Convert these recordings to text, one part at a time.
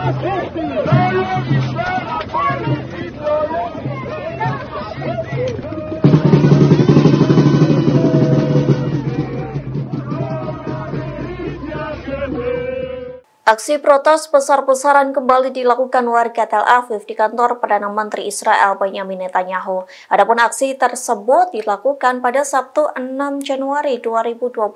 Aksi protes besar-besaran kembali dilakukan warga Tel Aviv di kantor Perdana Menteri Israel Benjamin Netanyahu. Adapun aksi tersebut dilakukan pada Sabtu 6 Januari 2024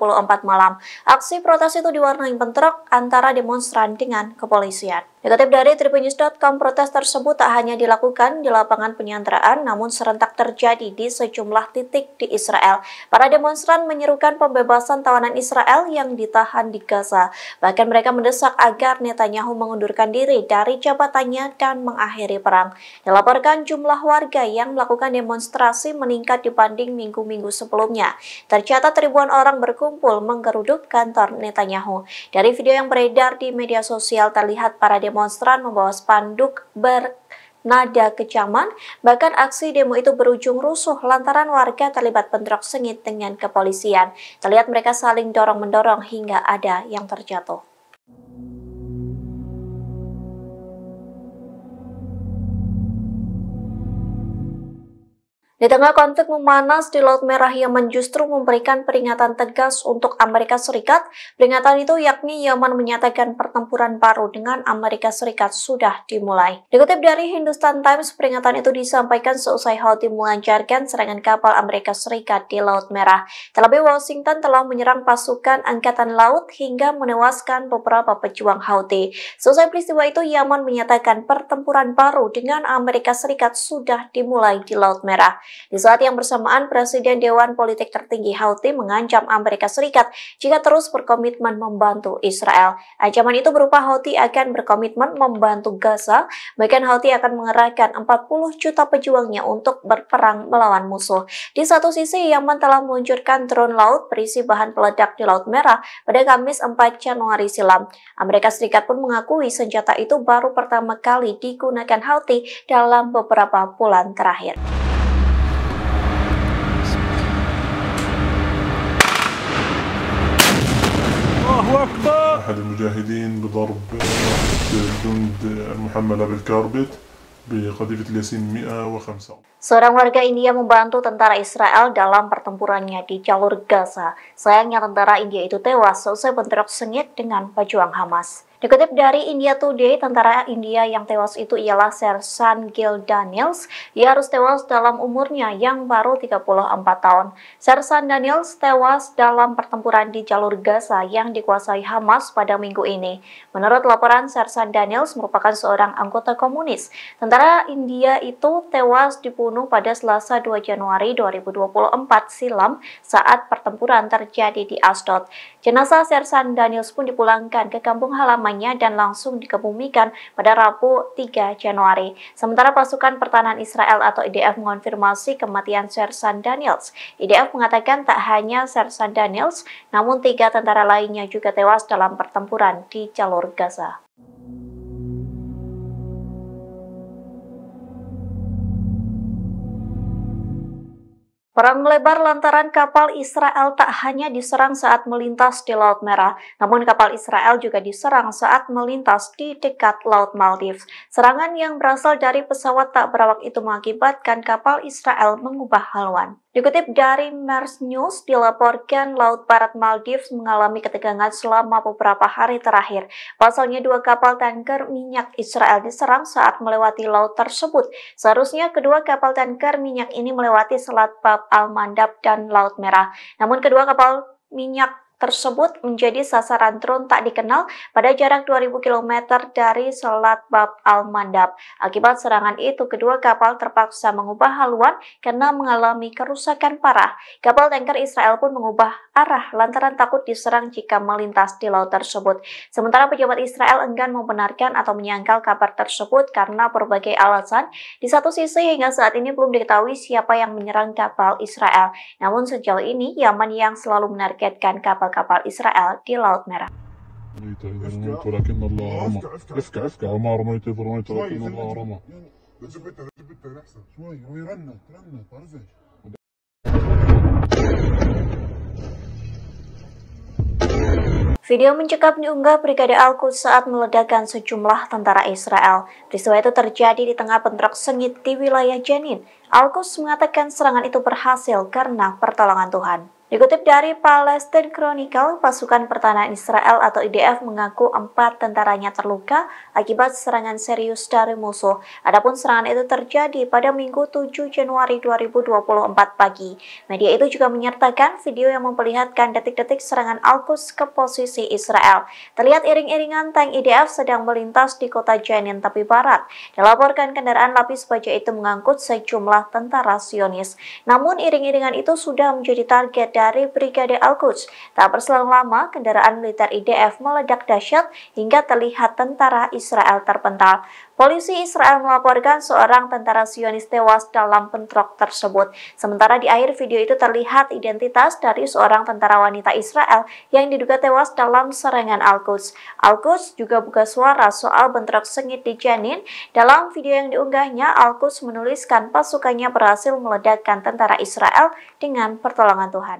malam. Aksi protes itu diwarnai bentrok antara demonstran dengan kepolisian. Dikutip dari tribunnews.com, protes tersebut tak hanya dilakukan di lapangan penyanderaan, namun serentak terjadi di sejumlah titik di Israel. Para demonstran menyerukan pembebasan tawanan Israel yang ditahan di Gaza. Bahkan mereka mendesak agar Netanyahu mengundurkan diri dari jabatannya dan mengakhiri perang. Dilaporkan jumlah warga yang melakukan demonstrasi meningkat dibanding minggu-minggu sebelumnya. Tercatat ribuan orang berkumpul menggeruduk kantor Netanyahu. Dari video yang beredar di media sosial terlihat para demonstran membawa spanduk bernada kecaman. Bahkan aksi demo itu berujung rusuh lantaran warga terlibat bentrok sengit dengan kepolisian. Terlihat mereka saling dorong-mendorong hingga ada yang terjatuh. Di tengah konflik memanas di Laut Merah, Yaman justru memberikan peringatan tegas untuk Amerika Serikat. Peringatan itu yakni Yaman menyatakan pertempuran baru dengan Amerika Serikat sudah dimulai. Dikutip dari Hindustan Times, peringatan itu disampaikan seusai Houthi melancarkan serangan kapal Amerika Serikat di Laut Merah. Terlebih, Washington telah menyerang pasukan Angkatan Laut hingga menewaskan beberapa pejuang Houthi. Seusai peristiwa itu, Yaman menyatakan pertempuran baru dengan Amerika Serikat sudah dimulai di Laut Merah. Di saat yang bersamaan, Presiden Dewan Politik tertinggi Houthi mengancam Amerika Serikat jika terus berkomitmen membantu Israel. Ancaman itu berupa Houthi akan berkomitmen membantu Gaza, bahkan Houthi akan mengerahkan 40 juta pejuangnya untuk berperang melawan musuh. Di satu sisi, Yaman telah meluncurkan drone laut berisi bahan peledak di Laut Merah pada Kamis 4 Januari silam. Amerika Serikat pun mengakui senjata itu baru pertama kali digunakan Houthi dalam beberapa bulan terakhir. أحد المجاهدين بضرب الجند المحملة بالكاربت بقذيفة الياسين 105. Seorang warga India membantu tentara Israel dalam pertempurannya di jalur Gaza. Sayangnya tentara India itu tewas seusai bentrok sengit dengan pejuang Hamas. Dikutip dari India Today, tentara India yang tewas itu ialah Sersan Gil Daniels. Ia harus tewas dalam umurnya yang baru 34 tahun. Sersan Daniels tewas dalam pertempuran di jalur Gaza yang dikuasai Hamas pada minggu ini. Menurut laporan, Sersan Daniels merupakan seorang anggota komunis. Tentara India itu tewas dibunuh pada Selasa 2 Januari 2024 silam saat pertempuran terjadi di Ashdod. Jenazah Sersan Daniels pun dipulangkan ke kampung halaman dan langsung dikebumikan pada Rabu 3 Januari. Sementara pasukan pertahanan Israel atau IDF mengonfirmasi kematian Sersan Daniels. IDF mengatakan tak hanya Sersan Daniels, namun 3 tentara lainnya juga tewas dalam pertempuran di jalur Gaza. Perang melebar lantaran kapal Israel tak hanya diserang saat melintas di Laut Merah, namun kapal Israel juga diserang saat melintas di dekat Laut Maldives. Serangan yang berasal dari pesawat tak berawak itu mengakibatkan kapal Israel mengubah haluan. Dikutip dari Mers News, dilaporkan Laut Barat Maldives mengalami ketegangan selama beberapa hari terakhir. Pasalnya 2 kapal tanker minyak Israel diserang saat melewati laut tersebut. Seharusnya kedua kapal tanker minyak ini melewati Selat Bab al-Mandab dan Laut Merah. Namun kedua kapal minyak tersebut menjadi sasaran drone tak dikenal pada jarak 2000 km dari Selat Bab al-Mandab. Akibat serangan itu, kedua kapal terpaksa mengubah haluan karena mengalami kerusakan parah. Kapal tanker Israel pun mengubah arah lantaran takut diserang jika melintas di laut tersebut. Sementara pejabat Israel enggan membenarkan atau menyangkal kabar tersebut karena berbagai alasan. Di satu sisi, hingga saat ini belum diketahui siapa yang menyerang kapal Israel. Namun sejauh ini, Yaman yang selalu menargetkan kapal Israel di Laut Merah. Video mencekam diunggah Brigade Al-Quds saat meledakkan sejumlah tentara Israel. Peristiwa itu terjadi di tengah bentrok sengit di wilayah Jenin. Al-Quds mengatakan serangan itu berhasil karena pertolongan Tuhan. Dikutip dari Palestine Chronicle, pasukan pertahanan Israel atau IDF mengaku 4 tentaranya terluka akibat serangan serius dari musuh. Adapun serangan itu terjadi pada Minggu 7 Januari 2024 pagi. Media itu juga menyertakan video yang memperlihatkan detik-detik serangan Al-Quds ke posisi Israel. Terlihat iring-iringan tank IDF sedang melintas di kota Jenin tepi barat. Dilaporkan kendaraan lapis baja itu mengangkut sejumlah tentara Zionis. Namun iring-iringan itu sudah menjadi target dari Brigade Al-Quds. Tak berselang lama, kendaraan militer IDF meledak dahsyat hingga terlihat tentara Israel terpental. Polisi Israel melaporkan seorang tentara Zionis tewas dalam bentrok tersebut. Sementara di akhir video itu terlihat identitas dari seorang tentara wanita Israel yang diduga tewas dalam serangan Al-Quds. Al-Quds juga buka suara soal bentrok sengit di Jenin. Dalam video yang diunggahnya, Al-Quds menuliskan pasukannya berhasil meledakkan tentara Israel dengan pertolongan Tuhan.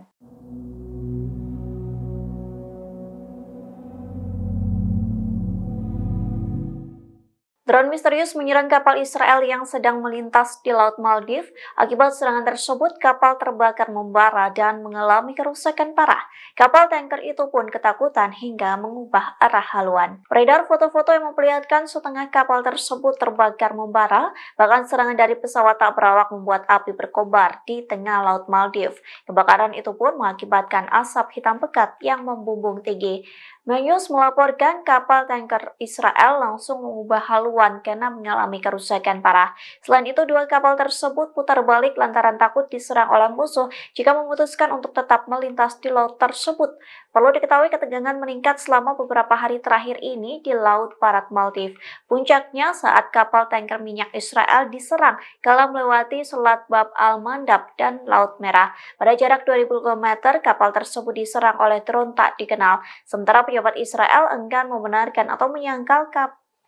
Drone misterius menyerang kapal Israel yang sedang melintas di Laut Maldives. Akibat serangan tersebut, kapal terbakar membara dan mengalami kerusakan parah. Kapal tanker itu pun ketakutan hingga mengubah arah haluan. Beredar foto-foto yang memperlihatkan setengah kapal tersebut terbakar membara. Bahkan serangan dari pesawat tak berawak membuat api berkobar di tengah Laut Maldives. Kebakaran itu pun mengakibatkan asap hitam pekat yang membumbung tinggi. News melaporkan kapal tanker Israel langsung mengubah haluan karena mengalami kerusakan parah. Selain itu, 2 kapal tersebut putar balik lantaran takut diserang oleh musuh jika memutuskan untuk tetap melintas di laut tersebut. Perlu diketahui ketegangan meningkat selama beberapa hari terakhir ini di Laut Barat Maldives. Puncaknya saat kapal tanker minyak Israel diserang kala melewati Selat Bab al-Mandab dan Laut Merah. Pada jarak 2000 km, kapal tersebut diserang oleh drone tak dikenal. Sementara pejabat Israel enggan membenarkan atau menyangkal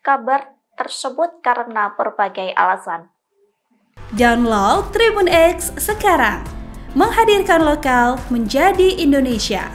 kabar tersebut karena berbagai alasan. Download Tribun X sekarang, menghadirkan lokal menjadi Indonesia.